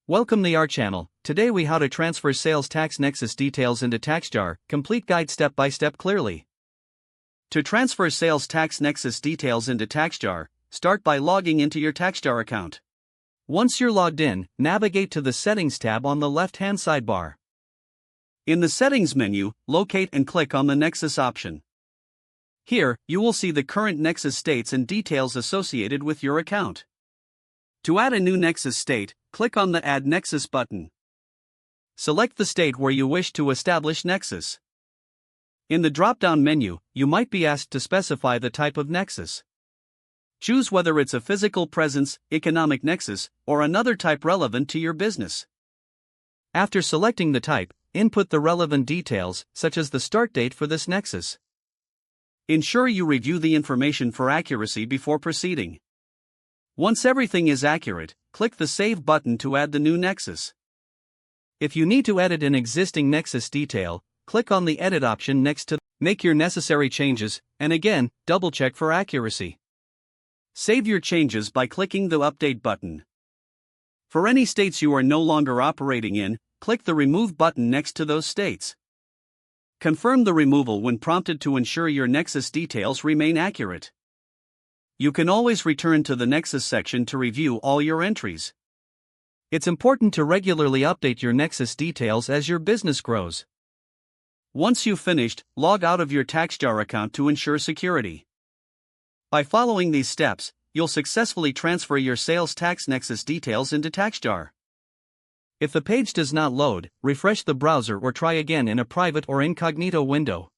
Welcome to our channel. Today we how to transfer sales tax Nexus details into TaxJar, complete guide step by step clearly. To transfer sales tax Nexus details into TaxJar, start by logging into your TaxJar account. Once you're logged in, navigate to the Settings tab on the left-hand sidebar. In the Settings menu, locate and click on the Nexus option. Here, you will see the current Nexus states and details associated with your account. To add a new Nexus state, click on the Add Nexus button. Select the state where you wish to establish Nexus. In the drop-down menu, you might be asked to specify the type of Nexus. Choose whether it's a physical presence, economic Nexus, or another type relevant to your business. After selecting the type, input the relevant details, such as the start date for this Nexus. Ensure you review the information for accuracy before proceeding. Once everything is accurate, click the Save button to add the new Nexus. If you need to edit an existing Nexus detail, click on the Edit option next to Make your necessary changes, and again, double-check for accuracy. Save your changes by clicking the Update button. For any states you are no longer operating in, click the Remove button next to those states. Confirm the removal when prompted to ensure your Nexus details remain accurate. You can always return to the Nexus section to review all your entries. It's important to regularly update your Nexus details as your business grows. Once you've finished, log out of your TaxJar account to ensure security. By following these steps, you'll successfully transfer your sales tax Nexus details into TaxJar. If the page does not load, refresh the browser or try again in a private or incognito window.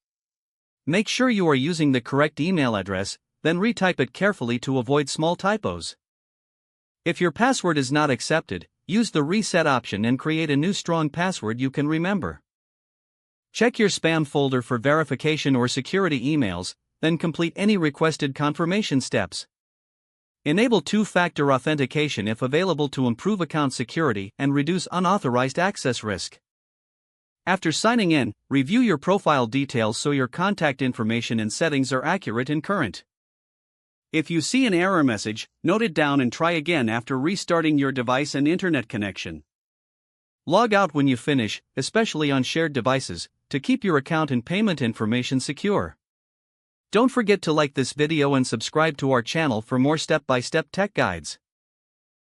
Make sure you are using the correct email address, then retype it carefully to avoid small typos. If your password is not accepted, use the Reset option and create a new strong password you can remember. Check your spam folder for verification or security emails, then complete any requested confirmation steps. Enable two-factor authentication if available to improve account security and reduce unauthorized access risk. After signing in, review your profile details so your contact information and settings are accurate and current. If you see an error message, note it down and try again after restarting your device and internet connection. Log out when you finish, especially on shared devices, to keep your account and payment information secure. Don't forget to like this video and subscribe to our channel for more step-by-step tech guides.